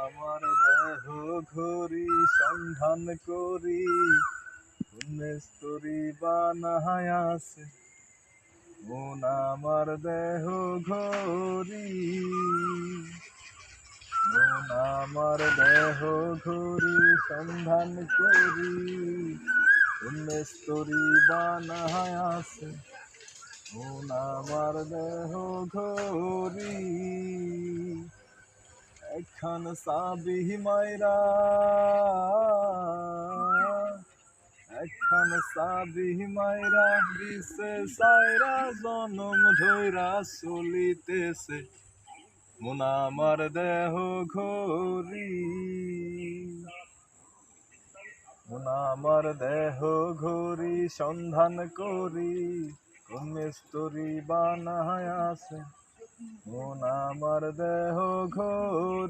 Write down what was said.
আমার দেহ ঘড়ি সন্ধান করি স্তরি বানায় আছে মন আমার দেহ ঘড়ি মন আমার দেহ ঘড়ি সন্ধান করি স্তরি বানায় আছে মন আমার দেহ ঘড়ি একখান সাবি মাইরা একখান সাবি মাইরা দিছে সাইরা জনম ধইরা চলিতেছে মন আমার দেহ ঘড়ি মন আমার দেহ ঘড়ি সন্ধান করি কোন স্তরি বানায় আছে মন আমার দেহ ঘড়ি।